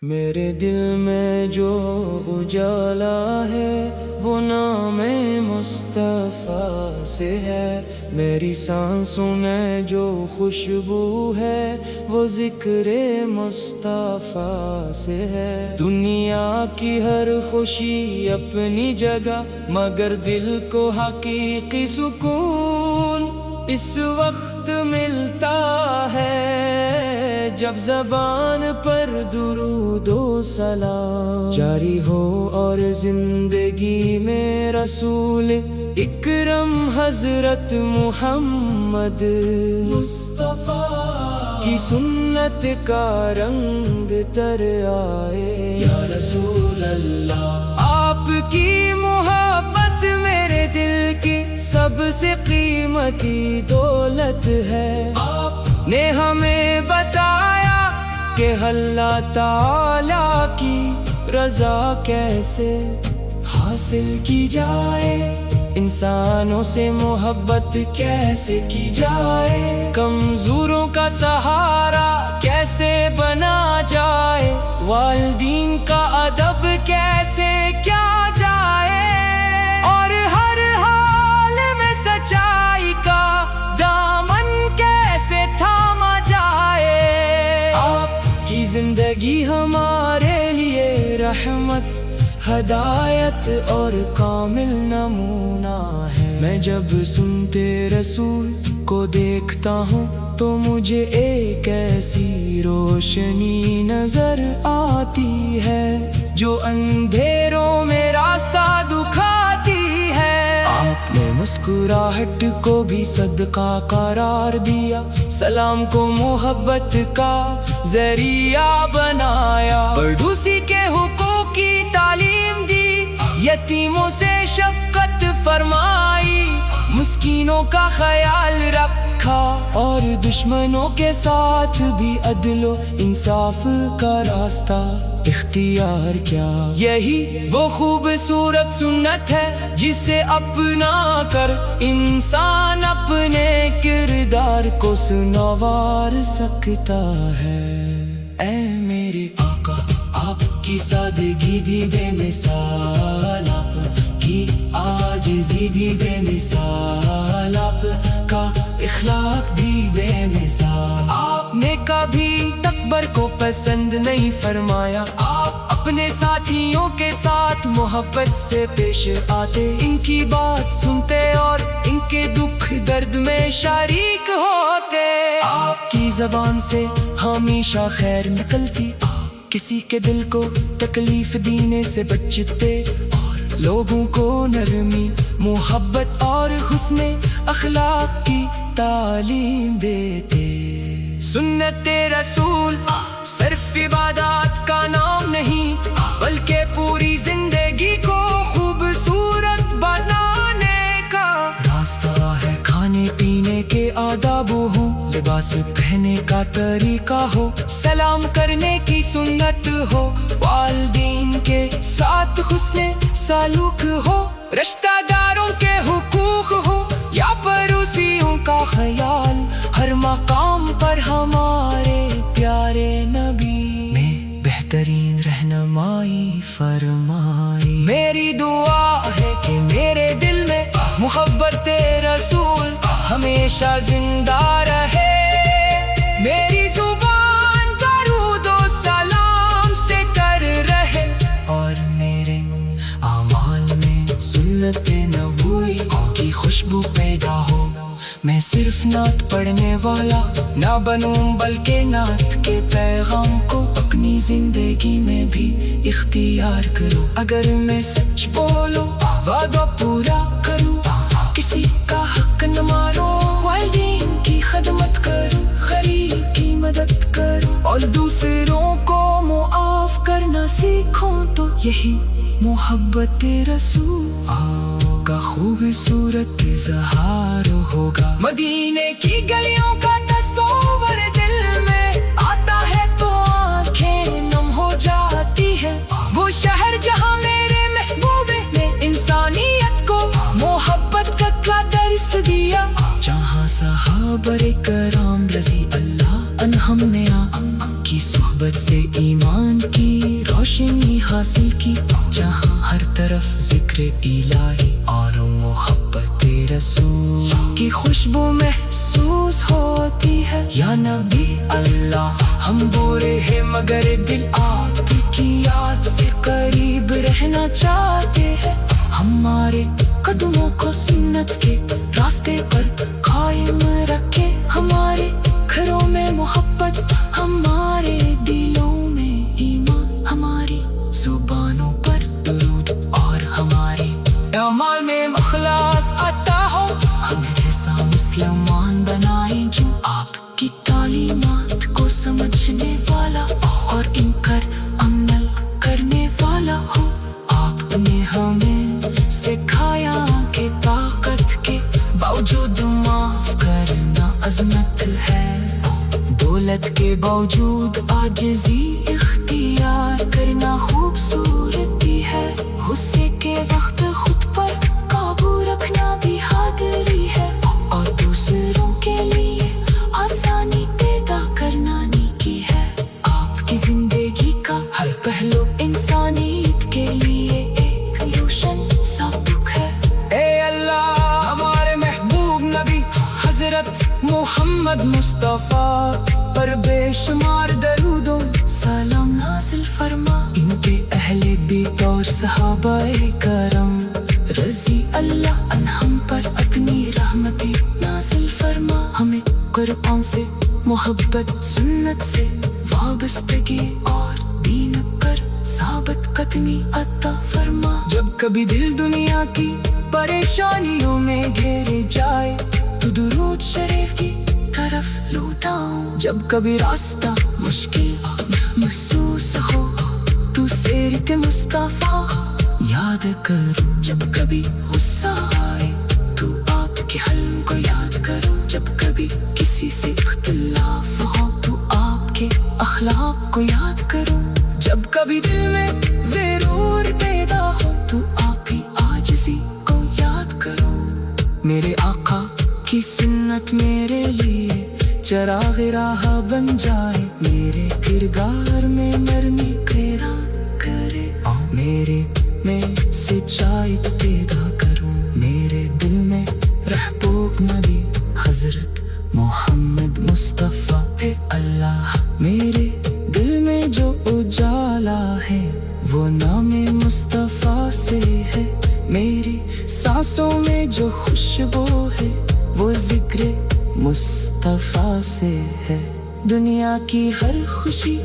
میرے دل میں جو اجالا ہے وہ نام مصطفیٰ سے ہے، میری سانسوں میں جو خوشبو ہے وہ ذکر مصطفیٰ سے ہے۔ دنیا کی ہر خوشی اپنی جگہ، مگر دل کو حقیقی سکون اس وقت ملتا ہے جب زبان پر درود و سلام جاری ہو اور زندگی میں رسول اکرم حضرت محمد مصطفیٰ کی سنت کا رنگ تر آئے۔ یا رسول اللہ، آپ کی محبت میرے دل کی سب سے قیمتی دولت ہے۔ آپ نے ہمیں بتایا کہ اللہ تعالیٰ کی رضا کیسے حاصل کی جائے، انسانوں سے محبت کیسے کی جائے، کمزوروں کا سہارا کیسے بنا جائے، والدین کا ادب کیسے کیا جائے، اور ہر حال میں سچائی کا دامن کیسے تھاما جائے۔ آپ کی زندگی ہمارے لیے رحمت، ہدایت اور کامل نمونہ ہے۔ میں جب سنتے رسول کو دیکھتا ہوں تو مجھے ایک ایسی روشنی نظر آتی ہے جو اندھیروں میں راستہ دکھاتی ہے۔ آپ نے مسکراہٹ کو بھی صدقہ قرار دیا، سلام کو محبت کا ذریعہ بنایا، پڑوسی کے حقوق کی تعلیم دی، یتیموں سے شفقت فرمائی، مسکینوں کا خیال رکھا، اور دشمنوں کے ساتھ بھی عدل و انصاف کا راستہ اختیار کیا۔ یہی وہ خوبصورت سنت ہے جسے اپنا کر انسان اپنے کردار کو سنوار سکتا ہے۔ اے میرے آقا، آپ کی سادگی بھی بے مثال، آپ کی عاجزی بھی بے مثال، آپ کا اخلاق بھی بے مثال۔ آپ نے کبھی تکبر کو پسند نہیں فرمایا، آپ اپنے ساتھیوں کے ساتھ محبت سے پیش آتے، ان کی بات سنتے اور ان کے دکھ درد میں شریک ہوتے۔ آپ کی زبان سے ہمیشہ خیر نکلتی، کسی کے دل کو تکلیف دینے سے بچتے، اور لوگوں کو نرمی، محبت اور حسن اخلاق کی تعلیم دیتے۔ سنت رسول صرف عبادات کا نام نہیں، بلکہ پوری زندگی کو خوبصورت بنانے کا راستہ ہے۔ کھانے پینے کے آداب ہو، لباس پہننے کا طریقہ ہو، سلام کرنے کی سنت ہو، والدین کے ساتھ حسن سلوک ہو، رشتہ داروں کے حقوق ہو یا پڑوسیوں کا خیال، ہر مقام پر ہمارے پیارے نبی میں بہترین رہنمائی فرمائی۔ میری دعا ہے کہ میرے دل میں محبت رسول ہمیشہ زندہ رہے، میری زبان درود و سلام سے تر رہے، اور میرے اعمال میں سنت نبوی کی خوشبو پیدا ہو۔ میں صرف نعت پڑھنے والا نہ بنوں، بلکہ نعت کے پیغام کو اپنی زندگی میں بھی اختیار کروں۔ اگر میں سچ بولوں، وعدہ پورا کروں، کسی کا حق نہ ماروں، والدین کی خدمت کروں، غریب کی مدد کروں، اور دوسروں کو معاف کرنا سیکھوں، تو یہی محبت رسول کا خوبصورت اظہار ہوگا۔ مدینے کی گلیوں کا تصور دل میں آتا ہے تو آنکھیں نم ہو جاتی ہے، وہ شہر جہاں میرے محبوب نے انسانیت کو محبت کا درس دیا، جہاں صحابہ کرام رضی اللہ عنہم نے آپ کی صحبت سے ایمان کی روشنی حاصل کی، جہاں ہر طرف ذکر الہی اور محبت رسول کی خوشبو محسوس ہوتی ہے۔ یا نبی اللہ ہم برے ہیں مگر دل آپ کی یاد سے قریب رہنا چاہتے ہیں، ہمارے قدموں کو سنت کے راستے پر قائم رکھے، ہمارے گھروں میں محبت، ہمارے دلوں میں ایمان، ہماری زبانوں پر درود اور ہمارے اعمال میں اخلاص عطا ہو، ہمیں ایسا مسلمان بنائیں جو آپ کی تعلیمات کو سمجھنے والا اور ان پر عمل کرنے والا ہو۔ آپ نے ہمیں سکھایا کہ طاقت کے باوجود معاف کرنا عظمت ہے، دولت کے باوجود عاجزی اختیار کرنا خوبصورتی ہے، غصے کے وقت خود پر قابو رکھنا بھی بہادری ہے، اور دوسروں کے لیے آسانی پیدا کرنا نیکی ہے۔ آپ کی زندگی کا ہر پہلو انسانیت کے لیے ایک روشن سبق ہے۔ اے اللہ ہمارے محبوب نبی حضرت محمد مصطفیٰ پر بے شمار درود و سلام نازل فرما، ان کے اہل بیت اور صحابہ کرام رضی اللہ عنہم پر اپنی رحمتیں نازل فرما، ہمیں قرآن سے محبت، سنت سے وابستگی اور دین پر ثابت قدمی عطا فرما۔ جب کبھی دل دنیا کی پریشانیوں میں گھیر جائے تو درود شریف کی طرف لوٹاؤں، جب کبھی راستہ مشکل محسوس ہو تو سیرت مصطفیٰ یاد کرو، جب کبھی غصہ آئے تو آپ کے حلم کو یاد کرو، جب کبھی کسی سے اختلاف ہو تو آپ کے اخلاق کو یاد کرو، جب کبھی دل میں ضرور پیدا ہو تو آپ ہی عاجزی کو یاد کرو۔ میرے آقا کی سنت میرے لیے چراغ راہ بن جائے، میرے کردار میں نرمی پیدا کرے، میرے میں سچائی پیدا کروں، میرے دل میں رہبوب نبی حضرت محمد مصطفیٰ اے اللہ، میرے دل میں جو اجالا ہے وہ نام مصطفیٰ سے ہے، میری سانسوں میں جو خوشبو ہے وہ ذکر مصطفیٰ سے ہے، دنیا کی ہر خوشی